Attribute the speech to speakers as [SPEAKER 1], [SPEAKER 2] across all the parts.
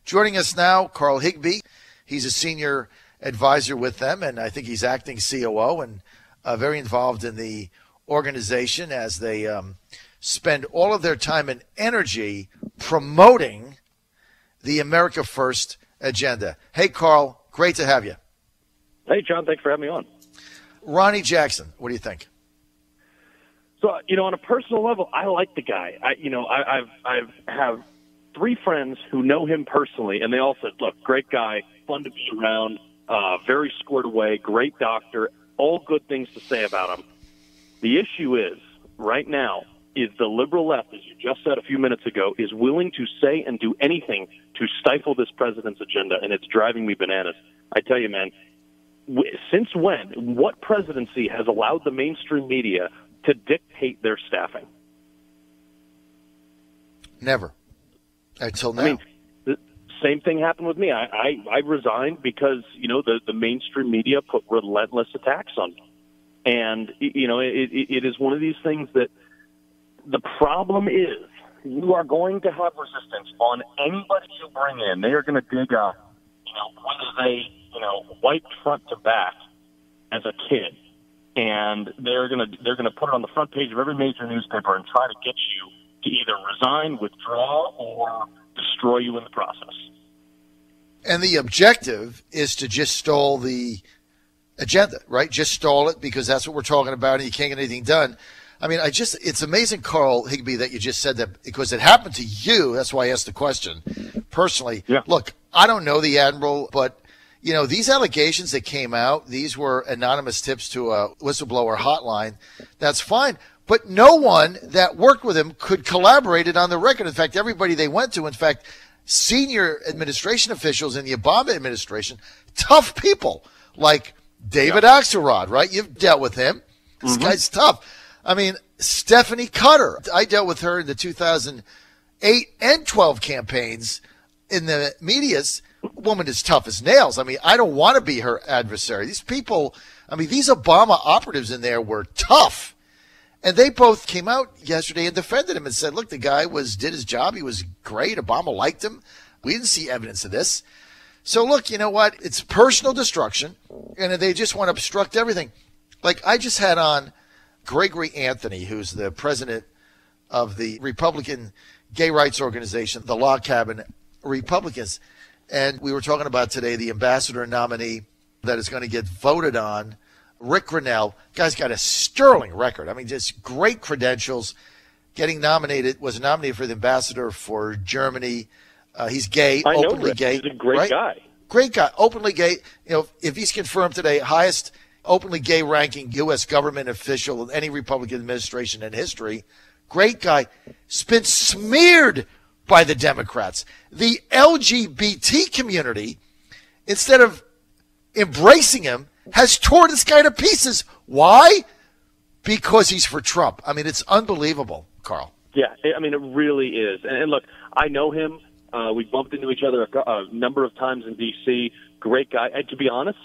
[SPEAKER 1] Joining us now, Carl Higbie. He's a senior advisor with them, and I think he's acting COO and very involved in the organization as they spend all of their time and energy promoting the America First agenda. Hey, Carl, great to have you.
[SPEAKER 2] Hey, John, thanks for having me on.
[SPEAKER 1] Ronny Jackson, what do you think?
[SPEAKER 2] So, on a personal level, I like the guy. I have three friends who know him personally, and they all said, look, great guy, fun to be around, very squared away, great doctor, all good things to say about him. The issue is, right now, is the liberal left, as you just said a few minutes ago, is willing to say and do anything to stifle this president's agenda, and it's driving me bananas. I tell you, man, since when? What presidency has allowed the mainstream media to dictate their staffing?
[SPEAKER 1] Never. Until now.
[SPEAKER 2] I mean, the same thing happened with me. I resigned because, the mainstream media put relentless attacks on me. And, it is one of these things that the problem is you are going to have resistance on anybody you bring in. They are going to dig up, whether they, wiped front to back as a kid. And they're going to put it on the front page of every major newspaper and try to get you to either resign, withdraw, or destroy you in the process.
[SPEAKER 1] And the objective is to just stall the agenda, right? Just stall it because that's what we're talking about and you can't get anything done. I mean, it's amazing, Carl Higbie, that you just said that because it happened to you. That's why I asked the question personally.
[SPEAKER 2] Yeah.
[SPEAKER 1] Look, I don't know the Admiral, but, these allegations that came out, these were anonymous tips to a whistleblower hotline. That's fine. But no one that worked with him could collaborate it on the record. In fact, everybody they went to, in fact, senior administration officials in the Obama administration, tough people like David Axelrod, right? You've dealt with him. This guy's tough. I mean, Stephanie Cutter. I dealt with her in the 2008 and 12 campaigns in the medias. Woman is tough as nails. I mean, I don't want to be her adversary. These people, these Obama operatives in there were tough. And they both came out yesterday and defended him and said, look, the guy did his job. He was great. Obama liked him. We didn't see evidence of this. So, look, you know what? It's personal destruction, and they just want to obstruct everything. Like, I just had on Gregory Anthony, who's the president of the Republican gay rights organization, the Log Cabin Republicans. And we were talking about today the ambassador nominee that is going to get voted on, Rick Grenell. Guy's got a sterling record. I mean, just great credentials. Was nominated for the ambassador for Germany. He's gay, openly gay.
[SPEAKER 2] He's a great guy.
[SPEAKER 1] Great guy, openly gay. If he's confirmed today, highest openly gay ranking U.S. government official of any Republican administration in history. Great guy. It's been smeared by the Democrats. The LGBT community, instead of embracing him, has torn this guy to pieces. Why? Because he's for Trump. I mean, it's unbelievable, Carl.
[SPEAKER 2] Yeah, it really is. And look, I know him. We bumped into each other a number of times in D.C. Great guy. And to be honest,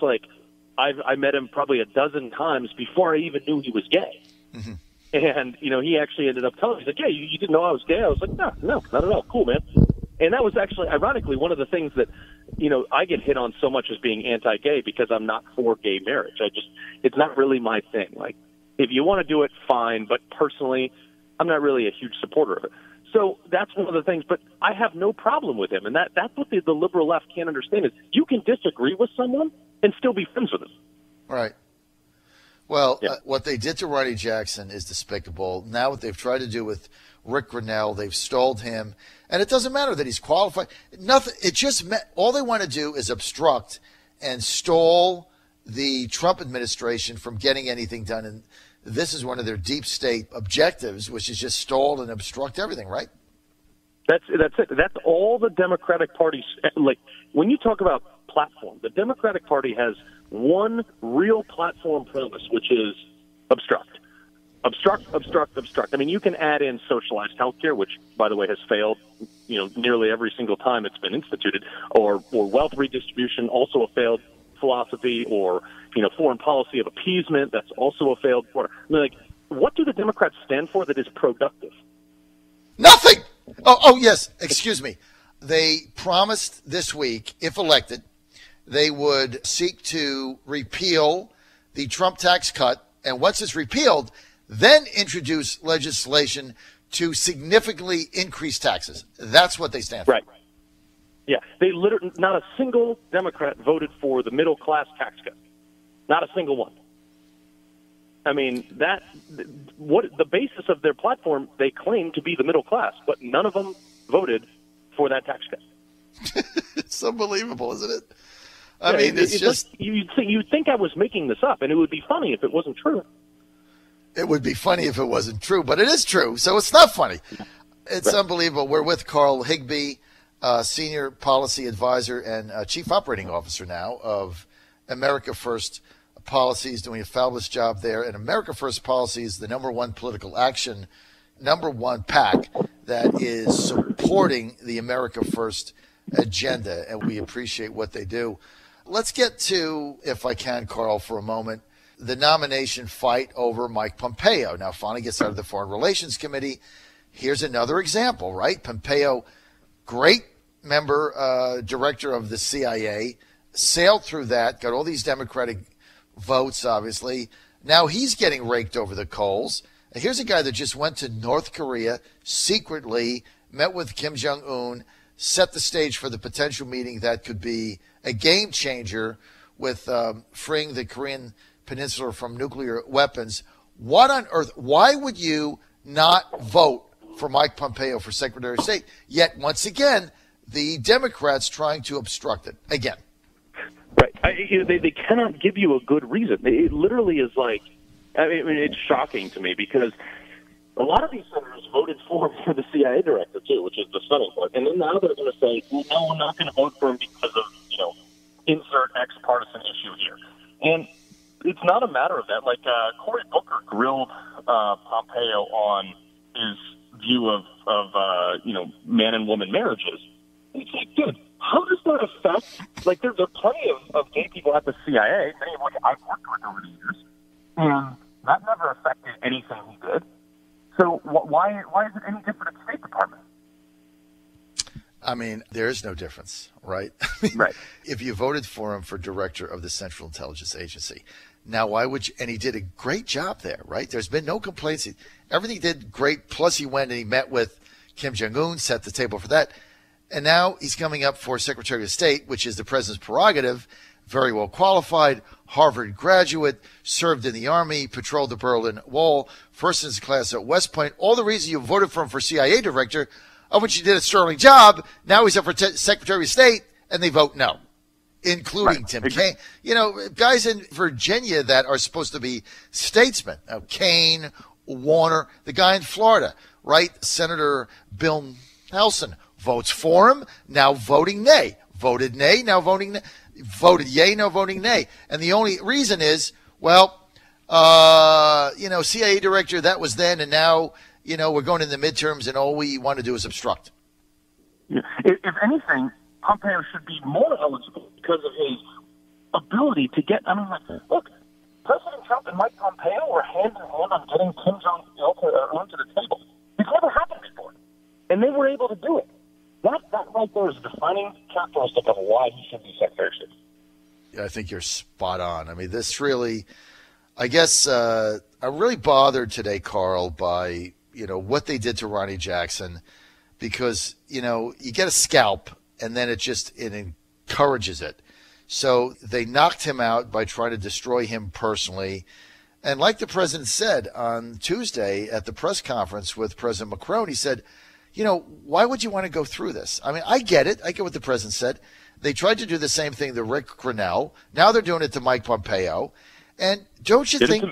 [SPEAKER 2] I met him probably a dozen times before I even knew he was gay. Mm-hmm. And, he actually ended up telling me, he's like, yeah, you didn't know I was gay? I was like, no, not at all. Cool, man. And that was actually, ironically, one of the things that, I get hit on so much as being anti-gay because I'm not for gay marriage. It's not really my thing. Like, if you want to do it, fine. But personally, I'm not really a huge supporter of it. So that's one of the things. But I have no problem with him. And that's what the liberal left can't understand is you can disagree with someone and still be friends with them.
[SPEAKER 1] Right. Well, what they did to Ronny Jackson is despicable. Now what they've tried to do with Rick Grenell, they've stalled him. And it doesn't matter that he's qualified. Nothing. It just all they want to do is obstruct and stall the Trump administration from getting anything done. And this is one of their deep state objectives, which is just stall and obstruct everything, right?
[SPEAKER 2] That's it. That's all the Democratic Party. Like, when you talk about platform, the Democratic Party has one real platform promise, which is obstruct. Obstruct. I mean, you can add in socialized healthcare, which, by the way, has failed, nearly every single time it's been instituted, or wealth redistribution, also a failed philosophy, or, foreign policy of appeasement, that's also a failed. What do the Democrats stand for that is productive?
[SPEAKER 1] Nothing. Oh, yes. Excuse me. They promised this week, if elected, they would seek to repeal the Trump tax cut. And once it's repealed, then introduce legislation to significantly increase taxes. That's what they stand for.
[SPEAKER 2] Right. Yeah. They literally, not a single Democrat voted for the middle class tax cut. Not a single one. I mean, what the basis of their platform, they claim to be the middle class, but none of them voted for that tax cut.
[SPEAKER 1] It's unbelievable, isn't it? I mean, it's just...
[SPEAKER 2] You'd think I was making this up, and it would be funny if it wasn't true.
[SPEAKER 1] It would be funny if it wasn't true, but it is true, so it's not funny. It's right. Unbelievable. We're with Carl Higbie, Senior Policy Advisor and Chief Operating Officer now of America First Policies, doing a fabulous job there. And America First Policy is the number one political action, number one PAC that is supporting the America First agenda, and we appreciate what they do. Let's get to, if I can, Carl, for a moment, the nomination fight over Mike Pompeo. Now, finally gets out of the Foreign Relations Committee. Here's another example, right? Pompeo, great member, director of the CIA, sailed through that, got all these Democratic votes, obviously. Now he's getting raked over the coals. Here's a guy that just went to North Korea, secretly met with Kim Jong-un, set the stage for the potential meeting that could be a game changer with freeing the Korean Peninsula from nuclear weapons. What on earth? Why would you not vote for Mike Pompeo for Secretary of State? Yet, once again, the Democrats trying to obstruct it again.
[SPEAKER 2] Right. They cannot give you a good reason. It literally is like, I mean, it's shocking to me because a lot of these senators voted for the CIA director, too, which is the stunning part. And then now they're going to say, well, no, we're not going to vote for him because of, insert X partisan issue here. And it's not a matter of that. Like, Cory Booker grilled Pompeo on his view of man and woman marriages. It's like, dude, how does that affect, like, there are plenty of gay people at the CIA, many of which I've worked with over the years, and that never affected anything he did. So why is it any different at the State Department?
[SPEAKER 1] I mean, there is no difference, right?
[SPEAKER 2] Right.
[SPEAKER 1] If you voted for him for director of the Central Intelligence Agency, now why would you? And he did a great job there, right? There's been no complaints. Everything he did great. Plus, he went and he met with Kim Jong-un, set the table for that. And now he's coming up for Secretary of State, which is the president's prerogative. Very well qualified, Harvard graduate, served in the Army, patrolled the Berlin Wall, first in his class at West Point. All the reasons you voted for him for CIA director, of which he did a sterling job. Now he's up for Secretary of State, and they vote no, including Tim Kaine. Guys in Virginia that are supposed to be statesmen. Kaine, Warner, the guy in Florida, right? Senator Bill Nelson votes for him, now voting nay. Voted nay, now voting nay. Voted yay, now voting nay. And the only reason is, CIA director, that was then, and now, we're going in the midterms, and all we want to do is obstruct.
[SPEAKER 2] Yeah. If anything, Pompeo should be more eligible because of his ability to get, look, President Trump and Mike Pompeo were hand in hand on getting Kim Jong-un to the table. It's never happened before. And they were able to do it. That right there is a defining characteristic of why he should be Secretary of State.
[SPEAKER 1] Yeah, I think you're spot on. I mean, this really, I guess, I'm really bothered today, Carl, by, what they did to Ronny Jackson, because, you get a scalp and then it encourages it. So they knocked him out by trying to destroy him personally. And like the president said on Tuesday at the press conference with President Macron, he said, why would you want to go through this? I mean, I get it. I get what the president said. They tried to do the same thing to Rick Grenell. Now they're doing it to Mike Pompeo. And don't you think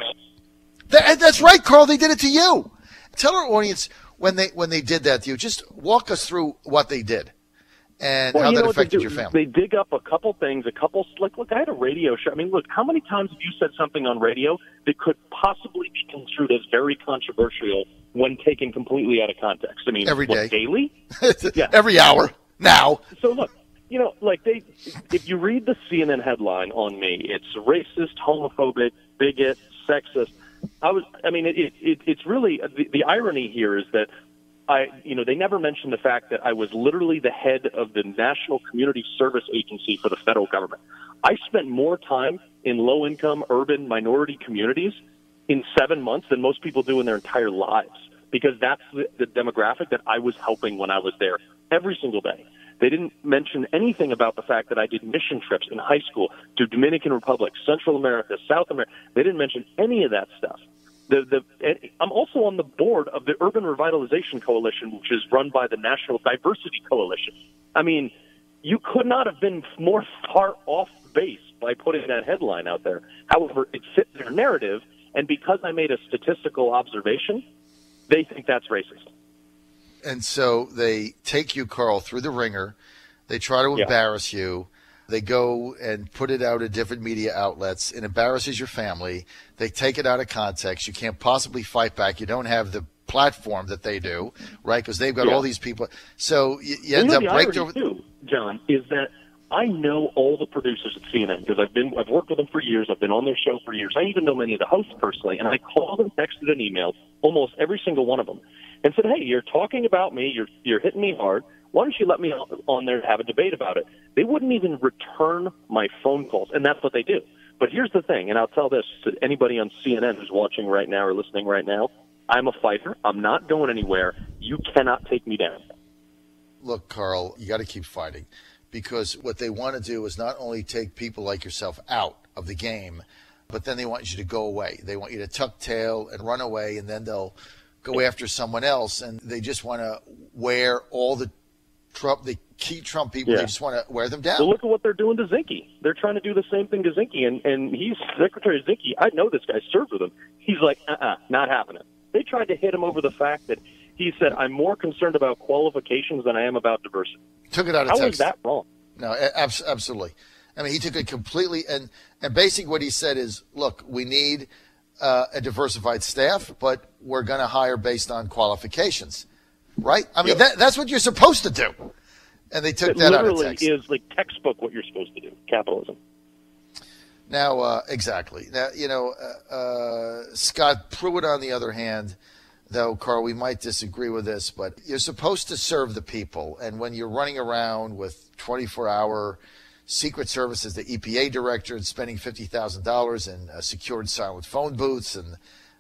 [SPEAKER 1] that's right, Carl? They did it to you. Tell our audience when they did that to you. Just walk us through what they did and how that affected your family.
[SPEAKER 2] They dig up a couple things, look, I had a radio show. I mean, look, how many times have you said something on radio that could possibly be construed as very controversial when taken completely out of context? I mean,
[SPEAKER 1] every day.
[SPEAKER 2] Daily?
[SPEAKER 1] Yeah. Every hour now.
[SPEAKER 2] So look, if you read the CNN headline on me, it's racist, homophobic, bigot, sexist. It's really, the irony here is that they never mentioned the fact that I was literally the head of the National Community Service Agency for the federal government. I spent more time in low-income, urban, minority communities in 7 months than most people do in their entire lives, because that's the demographic that I was helping when I was there every single day. They didn't mention anything about the fact that I did mission trips in high school to Dominican Republic, Central America, South America. They didn't mention any of that stuff. I'm also on the board of the Urban Revitalization Coalition, which is run by the National Diversity Coalition. I mean, you could not have been more far off base by putting that headline out there. However, it fit their narrative, and because I made a statistical observation, they think that's racist.
[SPEAKER 1] And so they take you, Carl, through the ringer. They try to embarrass you. They go and put it out at different media outlets. It embarrasses your family. They take it out of context. You can't possibly fight back. You don't have the platform that they do, right? Because they've got all these people. So you end up breaking over.
[SPEAKER 2] Too, John, is that I know all the producers at CNN because I've worked with them for years. I've been on their show for years. I even know many of the hosts personally, and I called and texted and emailed almost every single one of them and said, "Hey, you're talking about me. You're hitting me hard. Why don't you let me on there to have a debate about it?" They wouldn't even return my phone calls, and that's what they do. But here's the thing, and I'll tell this to anybody on CNN who's watching right now or listening right now. I'm a fighter. I'm not going anywhere. You cannot take me down.
[SPEAKER 1] Look, Carl, you got to keep fighting, because what they want to do is not only take people like yourself out of the game, but then they want you to go away. They want you to tuck tail and run away, and then they'll go after someone else, and they just want to wear all the key Trump people. They just want to wear them down.
[SPEAKER 2] So look at what they're doing to Zinke. They're trying to do the same thing to Zinke, and he's Secretary Zinke. I know this guy, served with him. He's like, not happening. They tried to hit him over the fact that he said, "I'm more concerned about qualifications than I am about diversity."
[SPEAKER 1] Took it out of text.
[SPEAKER 2] How is that wrong?
[SPEAKER 1] No, absolutely. I mean, he took it completely, and basically what he said is, look, we need a diversified staff, but we're going to hire based on qualifications, right? I mean, that's what you're supposed to do. And they took that out of text.
[SPEAKER 2] It literally is like textbook what you're supposed to do, capitalism.
[SPEAKER 1] Now, exactly. Now, Scott Pruitt, on the other hand, though, Carl, we might disagree with this, but you're supposed to serve the people. And when you're running around with 24-hour Secret Service as the EPA director and spending $50,000 in secured silent phone booths and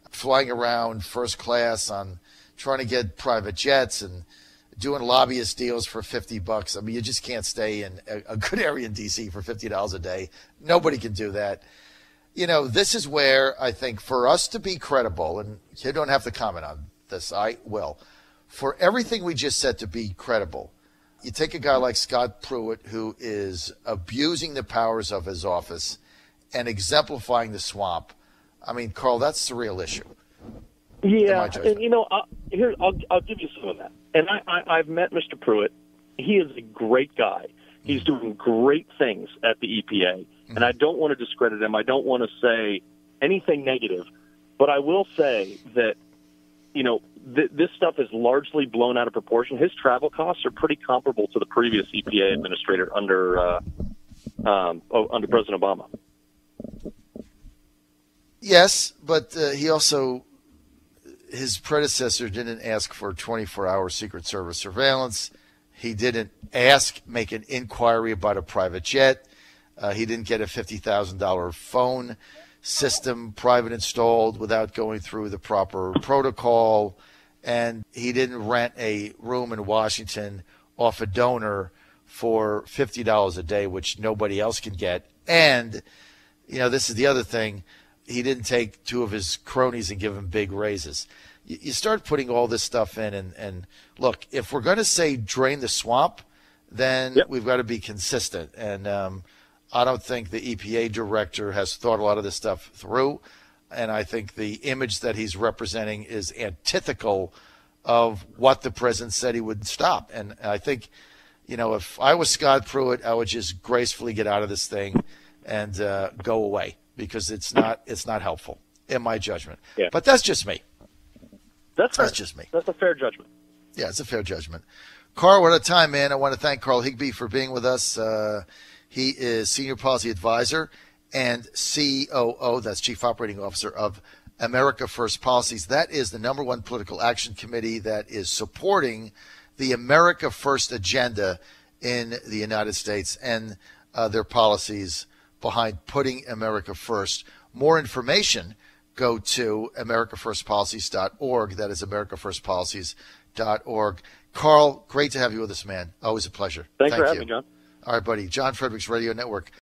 [SPEAKER 1] flying around first class on trying to get private jets and doing lobbyist deals for $50. I mean, you just can't stay in a good area in D.C. for $50 a day. Nobody can do that. This is where I think for us to be credible, and you don't have to comment on this, I will. For everything we just said to be credible, you take a guy like Scott Pruitt, who is abusing the powers of his office and exemplifying the swamp. I mean, Carl, that's the real issue.
[SPEAKER 2] Yeah, and I'll give you some of that. And I've met Mr. Pruitt. He is a great guy. He's doing great things at the EPA, and I don't want to discredit him. I don't want to say anything negative, but I will say that this stuff is largely blown out of proportion. His travel costs are pretty comparable to the previous EPA administrator under President Obama.
[SPEAKER 1] Yes, but his predecessor didn't ask for 24-hour Secret Service surveillance. He didn't make an inquiry about a private jet. He didn't get a $50,000 phone system private installed without going through the proper protocol. And he didn't rent a room in Washington off a donor for $50 a day, which nobody else can get. And, this is the other thing. He didn't take two of his cronies and give them big raises. You start putting all this stuff in, and look, if we're going to say drain the swamp, then we've got to be consistent. And I don't think the EPA director has thought a lot of this stuff through. And I think the image that he's representing is antithetical of what the president said he would stop. And I think, if I was Scott Pruitt, I would just gracefully get out of this thing and go away, because it's not helpful in my judgment. Yeah. But that's just me. That's just me.
[SPEAKER 2] That's a fair judgment.
[SPEAKER 1] Yeah, it's a fair judgment. Carl, we're out of time, man. I want to thank Carl Higbie for being with us. He is Senior Policy Advisor and COO, that's Chief Operating Officer of America First Policies. That is the number one political action committee that is supporting the America First agenda in the United States and their policies behind putting America first. More information, go to americafirstpolicies.org. That is americafirstpolicies.org. Carl, great to have you with us, man. Always a pleasure.
[SPEAKER 2] Thanks for having me, John.
[SPEAKER 1] All right, buddy. John Fredericks Radio Network.